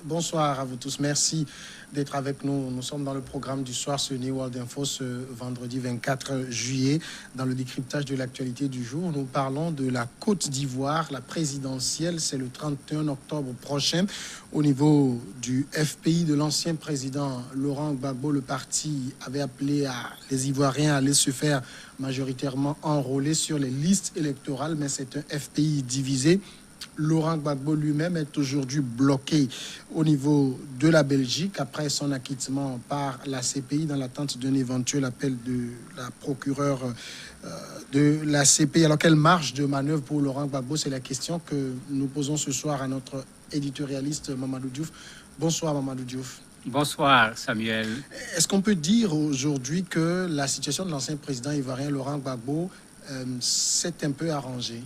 Bonsoir à vous tous. Merci d'être avec nous. Nous sommes dans le programme du soir sur New World Info ce vendredi 24 juillet. Dans le décryptage de l'actualité du jour, nous parlons de la Côte d'Ivoire. La présidentielle, c'est le 31 octobre prochain. Au niveau du FPI de l'ancien président Laurent Gbagbo, le parti avait appelé les Ivoiriens à aller se faire majoritairement enrôler sur les listes électorales, mais c'est un FPI divisé. Laurent Gbagbo lui-même est aujourd'hui bloqué au niveau de la Belgique après son acquittement par la CPI dans l'attente d'un éventuel appel de la procureure de la CPI. Alors, quelle marge de manœuvre pour Laurent Gbagbo? C'est la question que nous posons ce soir à notre éditorialiste Mamadou Diouf. Bonsoir Mamadou Diouf. Bonsoir Samuel. Est-ce qu'on peut dire aujourd'hui que la situation de l'ancien président ivoirien Laurent Gbagbo s'est un peu arrangée?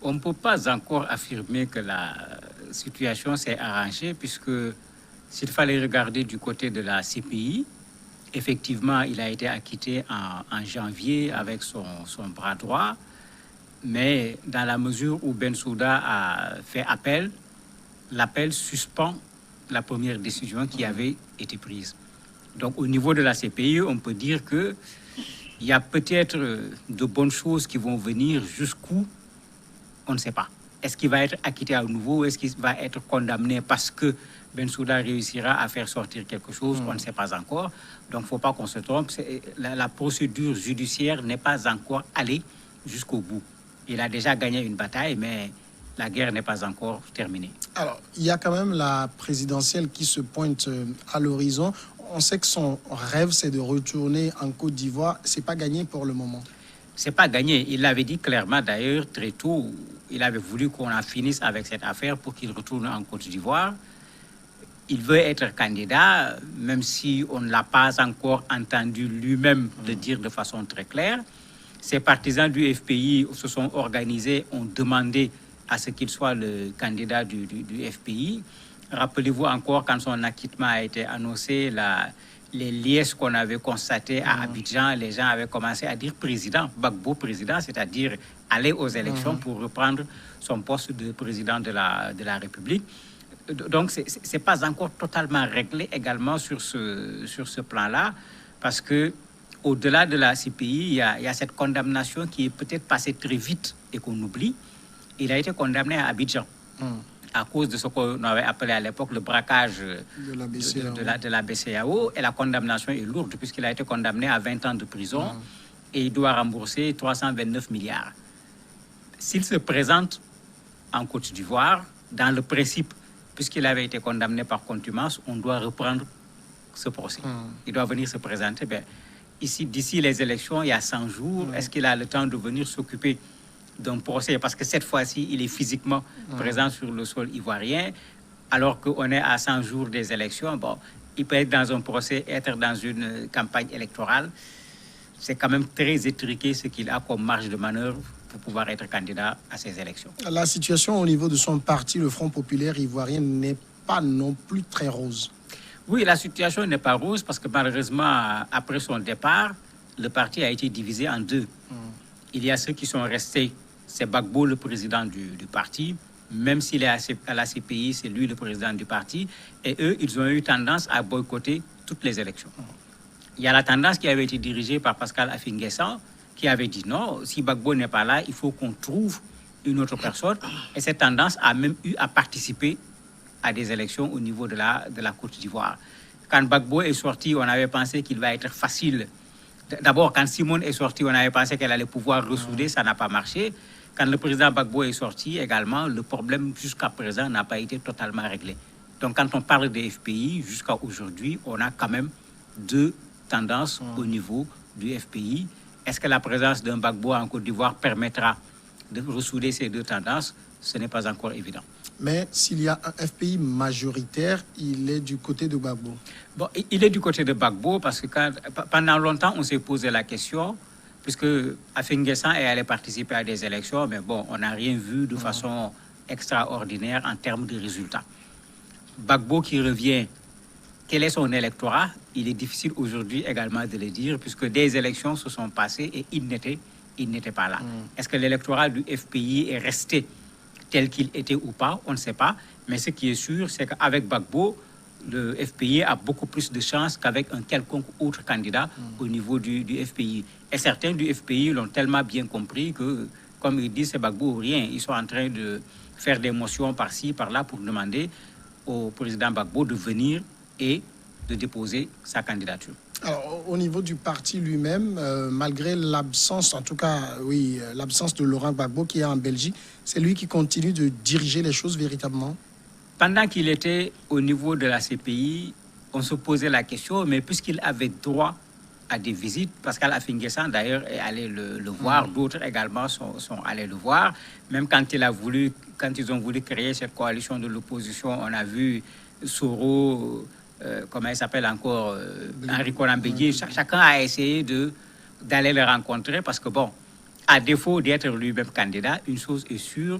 On ne peut pas encore affirmer que la situation s'est arrangée puisque s'il fallait regarder du côté de la CPI, effectivement, il a été acquitté en janvier avec son bras droit, mais dans la mesure où Bensouda a fait appel, l'appel suspend la première décision qui avait été prise. Donc au niveau de la CPI, on peut dire qu'il y a peut-être de bonnes choses qui vont venir jusqu'où on ne sait pas. Est-ce qu'il va être acquitté à nouveau? Est-ce qu'il va être condamné parce que Bensouda réussira à faire sortir quelque chose? On ne sait pas encore. Donc, il ne faut pas qu'on se trompe. La procédure judiciaire n'est pas encore allée jusqu'au bout. Il a déjà gagné une bataille, mais la guerre n'est pas encore terminée. Alors, il y a quand même la présidentielle qui se pointe à l'horizon. On sait que son rêve, c'est de retourner en Côte d'Ivoire. Ce n'est pas gagné pour le moment. C'est pas gagné. Il l'avait dit clairement d'ailleurs très tôt. Il avait voulu qu'on en finisse avec cette affaire pour qu'il retourne en Côte d'Ivoire. Il veut être candidat, même si on ne l'a pas encore entendu lui-même le dire de façon très claire. Ses partisans du FPI se sont organisés, ont demandé à ce qu'il soit le candidat du FPI. Rappelez-vous encore quand son acquittement a été annoncé, les liesses qu'on avait constatées à Abidjan, les gens avaient commencé à dire président, Gbagbo président, c'est-à-dire aller aux élections pour reprendre son poste de président de la République. Donc, ce n'est pas encore totalement réglé également sur ce plan-là, parce que au-delà de la CPI, il y a cette condamnation qui est peut-être passée très vite et qu'on oublie. Il a été condamné à Abidjan. À cause de ce qu'on avait appelé à l'époque le braquage de la BCEAO. Et la condamnation est lourde puisqu'il a été condamné à 20 ans de prison et il doit rembourser 329 milliards. S'il se présente en Côte d'Ivoire, dans le principe, puisqu'il avait été condamné par contumace, on doit reprendre ce procès. Il doit venir se présenter. Ici, d'ici les élections, il y a 100 jours, est-ce qu'il a le temps de venir s'occuper d'un procès, parce que cette fois-ci, il est physiquement présent sur le sol ivoirien, alors qu'on est à 100 jours des élections. Bon, il peut être dans un procès, être dans une campagne électorale. C'est quand même très étriqué ce qu'il a comme marge de manœuvre pour pouvoir être candidat à ces élections. La situation au niveau de son parti, le Front populaire ivoirien, n'est pas non plus très rose. Oui, la situation n'est pas rose parce que malheureusement, après son départ, le parti a été divisé en deux. Il y a ceux qui sont restés. C'est Gbagbo, le président du parti. Même s'il est à la CPI, c'est lui le président du parti. Et eux, ils ont eu tendance à boycotter toutes les élections. Il y a la tendance qui avait été dirigée par Pascal Affi-N'Guessan, qui avait dit non, si Gbagbo n'est pas là, il faut qu'on trouve une autre personne. Et cette tendance a même eu à participer à des élections au niveau de la Côte d'Ivoire. Quand Gbagbo est sorti, on avait pensé qu'il va être facile. D'abord, quand Simone est sortie, on avait pensé qu'elle allait pouvoir ressouder, ça n'a pas marché. Quand le président Gbagbo est sorti également, le problème jusqu'à présent n'a pas été totalement réglé. Donc quand on parle des FPI, jusqu'à aujourd'hui, on a quand même deux tendances au niveau du FPI. Est-ce que la présence d'un Gbagbo en Côte d'Ivoire permettra de ressouder ces deux tendances? Ce n'est pas encore évident. Mais s'il y a un FPI majoritaire, il est du côté de Gbagbo. Bon, il est du côté de Gbagbo parce que pendant longtemps, on s'est posé la question, puisque Affi-N'Guessan est allé participer à des élections, mais bon, on n'a rien vu de façon extraordinaire en termes de résultats. Gbagbo qui revient, quel est son électorat? Il est difficile aujourd'hui également de le dire, puisque des élections se sont passées et il n'était pas là. Est-ce que l'électorat du FPI est resté tel qu'il était ou pas, on ne sait pas. Mais ce qui est sûr, c'est qu'avec Gbagbo, le FPI a beaucoup plus de chances qu'avec un quelconque autre candidat au niveau du FPI. Et certains du FPI l'ont tellement bien compris que, comme ils disent, c'est Gbagbo ou rien. Ils sont en train de faire des motions par-ci, par-là pour demander au président Gbagbo de venir et de déposer sa candidature. Alors, au niveau du parti lui-même, malgré l'absence, en tout cas, oui, l'absence de Laurent Gbagbo qui est en Belgique, c'est lui qui continue de diriger les choses véritablement? Pendant qu'il était au niveau de la CPI, on se posait la question, mais puisqu'il avait droit à des visites, Pascal Affi-N'Guessan d'ailleurs est allé le voir, d'autres également sont allés le voir. Même quand ils ont voulu créer cette coalition de l'opposition, on a vu Soro, comment il s'appelle encore, Henri Konan Bédié, chacun a essayé d'aller le rencontrer parce que bon, à défaut d'être lui-même candidat, une chose est sûre,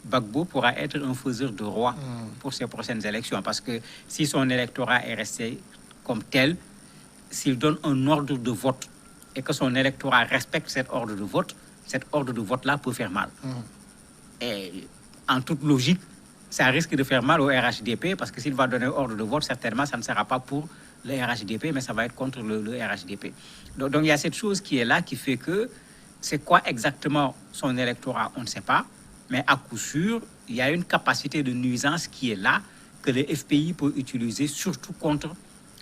Gbagbo pourra être un faiseur de roi pour ces prochaines élections. Parce que si son électorat est resté comme tel, s'il donne un ordre de vote et que son électorat respecte cet ordre de vote-là peut faire mal. Et en toute logique, ça risque de faire mal au RHDP parce que s'il va donner ordre de vote, certainement, ça ne sera pas pour le RHDP, mais ça va être contre le RHDP. Donc, il y a cette chose qui est là, qui fait que c'est quoi exactement son électorat, on ne sait pas. Mais à coup sûr, il y a une capacité de nuisance qui est là, que le FPI peut utiliser, surtout contre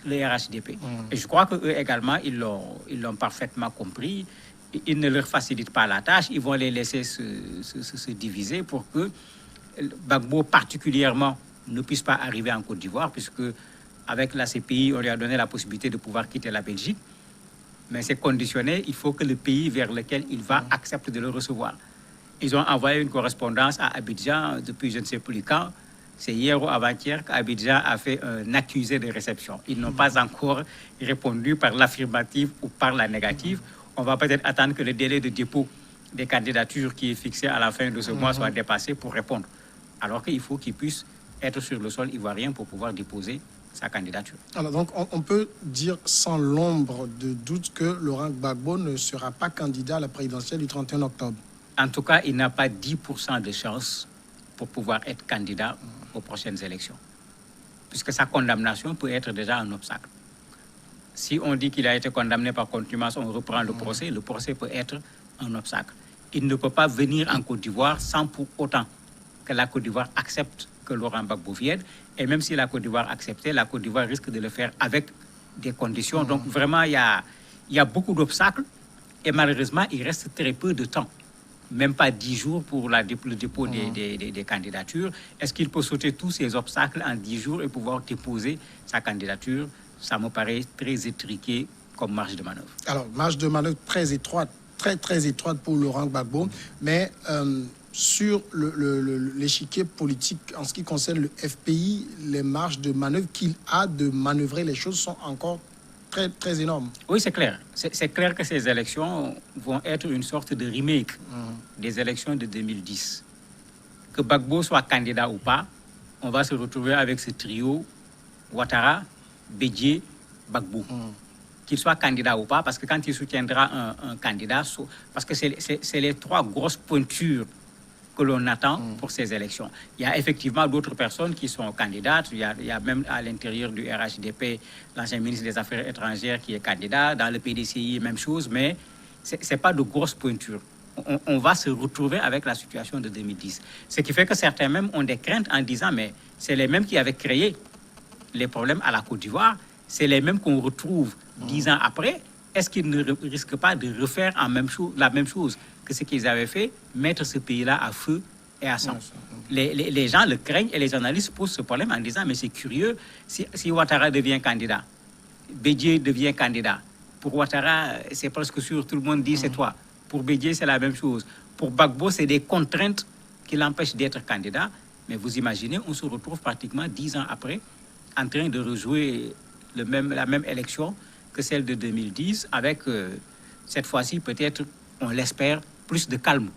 le RHDP. Et je crois qu'eux également, ils l'ont parfaitement compris. Ils ne leur facilitent pas la tâche, ils vont les laisser se diviser pour que Gbagbo particulièrement ne puisse pas arriver en Côte d'Ivoire, puisque avec la CPI, on lui a donné la possibilité de pouvoir quitter la Belgique. Mais c'est conditionné, il faut que le pays vers lequel il va accepte de le recevoir. Ils ont envoyé une correspondance à Abidjan depuis je ne sais plus quand. C'est hier ou avant-hier qu'Abidjan a fait un accusé de réception. Ils n'ont pas encore répondu par l'affirmative ou par la négative. On va peut-être attendre que le délai de dépôt des candidatures qui est fixé à la fin de ce mois soit dépassé pour répondre. Alors qu'il faut qu'ils puissent être sur le sol ivoirien pour pouvoir déposer sa candidature. Alors donc on peut dire sans l'ombre de doute que Laurent Gbagbo ne sera pas candidat à la présidentielle du 31 octobre. En tout cas, il n'a pas 10% de chance pour pouvoir être candidat aux prochaines élections. Puisque sa condamnation peut être déjà un obstacle. Si on dit qu'il a été condamné par contumace, on reprend le procès peut être un obstacle. Il ne peut pas venir en Côte d'Ivoire sans pour autant que la Côte d'Ivoire accepte que Laurent Gbagbo vienne. Et même si la Côte d'Ivoire acceptait, la Côte d'Ivoire risque de le faire avec des conditions. Donc vraiment, il y a beaucoup d'obstacles. Et malheureusement, il reste très peu de temps. Même pas 10 jours pour le dépôt des candidatures. Est-ce qu'il peut sauter tous ces obstacles en 10 jours et pouvoir déposer sa candidature? Ça me paraît très étriqué comme marge de manœuvre. Alors, marge de manœuvre très étroite, très étroite pour Laurent Gbagbo, mais sur l'échiquier politique, en ce qui concerne le FPI, les marges de manœuvre qu'il a de manœuvrer les choses sont encore très énorme. Oui, c'est clair. C'est clair que ces élections vont être une sorte de remake des élections de 2010. Que Gbagbo soit candidat ou pas, on va se retrouver avec ce trio Ouattara, Bédié, Gbagbo. Qu'il soit candidat ou pas, parce que quand il soutiendra un candidat, parce que c'est les trois grosses pointures que l'on attend pour ces élections. Il y a effectivement d'autres personnes qui sont candidates. Il y a même à l'intérieur du RHDP, l'ancien ministre des Affaires étrangères qui est candidat. Dans le PDCI, même chose, mais ce n'est pas de grosses pointures. On va se retrouver avec la situation de 2010. Ce qui fait que certains même ont des craintes en disant, mais c'est les mêmes qui avaient créé les problèmes à la Côte d'Ivoire, c'est les mêmes qu'on retrouve 10 ans après. Est-ce qu'ils ne risquent pas de refaire la même chose que ce qu'ils avaient fait, mettre ce pays-là à feu et à sang? Les gens le craignent et les analystes posent ce problème en disant, mais c'est curieux, si Ouattara devient candidat, Bédié devient candidat, pour Ouattara, c'est presque sûr, tout le monde dit c'est toi. Pour Bédié, c'est la même chose. Pour Gbagbo, c'est des contraintes qui l'empêchent d'être candidat. Mais vous imaginez, on se retrouve pratiquement 10 ans après en train de rejouer la même élection que celle de 2010, avec cette fois-ci peut-être, on l'espère, plus de calme,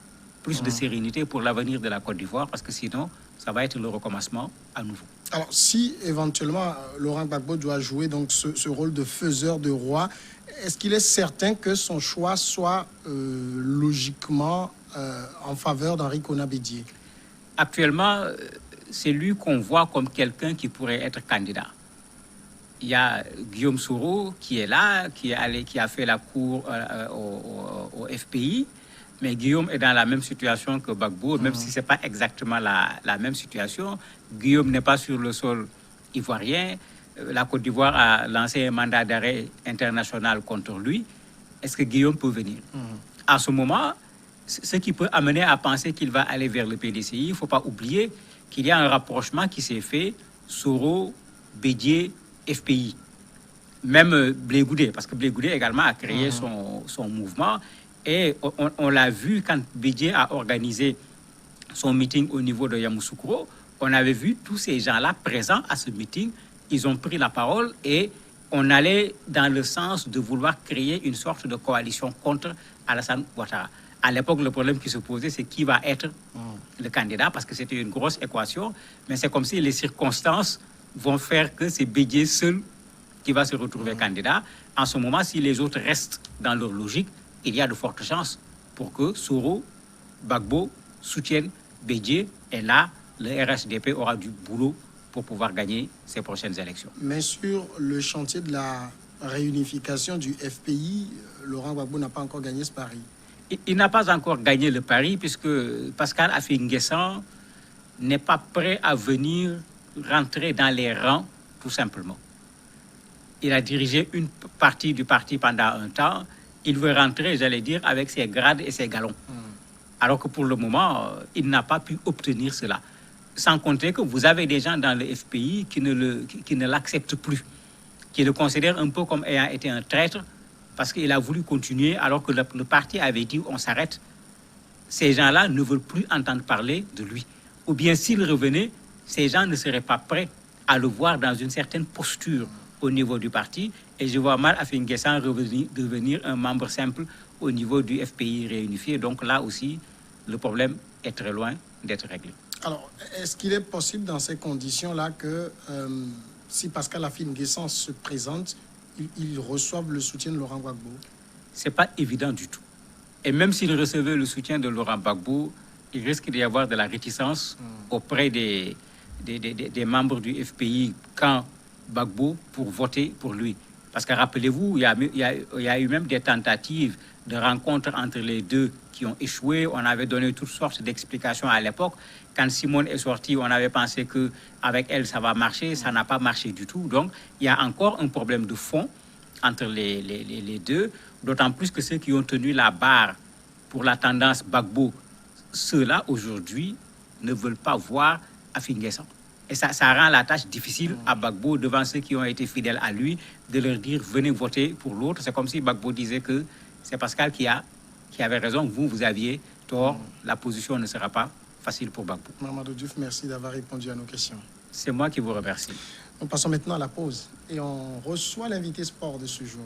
plus de sérénité pour l'avenir de la Côte d'Ivoire, parce que sinon, ça va être le recommencement à nouveau. Alors, si éventuellement Laurent Gbagbo doit jouer donc ce rôle de faiseur de roi, est-ce qu'il est certain que son choix soit logiquement en faveur d'Henri Konan Bédié? Actuellement, c'est lui qu'on voit comme quelqu'un qui pourrait être candidat. Il y a Guillaume Soro qui est là, qui a fait la cour au FPI. Mais Guillaume est dans la même situation que Gbagbo, même si ce n'est pas exactement la même situation. Guillaume n'est pas sur le sol ivoirien. La Côte d'Ivoire a lancé un mandat d'arrêt international contre lui. Est-ce que Guillaume peut venir? À ce moment, ce qui peut amener à penser qu'il va aller vers le PDCI, il ne faut pas oublier qu'il y a un rapprochement qui s'est fait, Soro, Bédié, FPI. Même Blé Goudé, parce que Blé Goudé également a créé son mouvement. Et on l'a vu quand Bédié a organisé son meeting au niveau de Yamoussoukro. On avait vu tous ces gens-là présents à ce meeting. Ils ont pris la parole et on allait dans le sens de vouloir créer une sorte de coalition contre Alassane Ouattara. À l'époque, le problème qui se posait, c'est qui va être le candidat, parce que c'était une grosse équation. Mais c'est comme si les circonstances vont faire que c'est Bédié seul qui va se retrouver candidat. En ce moment, si les autres restent dans leur logique, il y a de fortes chances pour que Soro, Gbagbo soutiennent Bédié. Et là, le RHDP aura du boulot pour pouvoir gagner ces prochaines élections. Mais sur le chantier de la réunification du FPI, Laurent Gbagbo n'a pas encore gagné ce pari. Il n'a pas encore gagné le pari puisque Pascal Affi-N'Guessan n'est pas prêt à venir rentrer dans les rangs, tout simplement. Il a dirigé une partie du parti pendant un temps. Il veut rentrer, j'allais dire, avec ses grades et ses galons. Alors que pour le moment, il n'a pas pu obtenir cela. Sans compter que vous avez des gens dans le FPI qui ne l'acceptent plus, qui le considèrent un peu comme ayant été un traître parce qu'il a voulu continuer alors que le parti avait dit on s'arrête. Ces gens-là ne veulent plus entendre parler de lui. Ou bien s'il revenait, ces gens ne seraient pas prêts à le voir dans une certaine posture au niveau du parti. Et je vois mal Affi-N'Guessan devenir un membre simple au niveau du FPI réunifié. Donc là aussi, le problème est très loin d'être réglé. Alors, est-ce qu'il est possible dans ces conditions-là que si Pascal Affi-N'Guessan se présente, il reçoive le soutien de Laurent Gbagbo? Ce n'est pas évident du tout. Et même s'il recevait le soutien de Laurent Gbagbo, il risque d'y avoir de la réticence auprès des membres du FPI quand Gbagbo pour voter pour lui. Parce que rappelez-vous, il y a eu même des tentatives de rencontres entre les deux qui ont échoué. On avait donné toutes sortes d'explications à l'époque. Quand Simone est sortie, on avait pensé qu'avec elle, ça va marcher. Ça n'a pas marché du tout. Donc, il y a encore un problème de fond entre les deux. D'autant plus que ceux qui ont tenu la barre pour la tendance Gbagbo, ceux-là, aujourd'hui, ne veulent pas voir Affi-N'Guessan. Et ça rend la tâche difficile à Gbagbo devant ceux qui ont été fidèles à lui, de leur dire venez voter pour l'autre. C'est comme si Gbagbo disait que c'est Pascal qui avait raison, vous aviez tort, la position ne sera pas facile pour Gbagbo. Mamadou Diouf, merci d'avoir répondu à nos questions. C'est moi qui vous remercie. Nous passons maintenant à la pause et on reçoit l'invité sport de ce jour.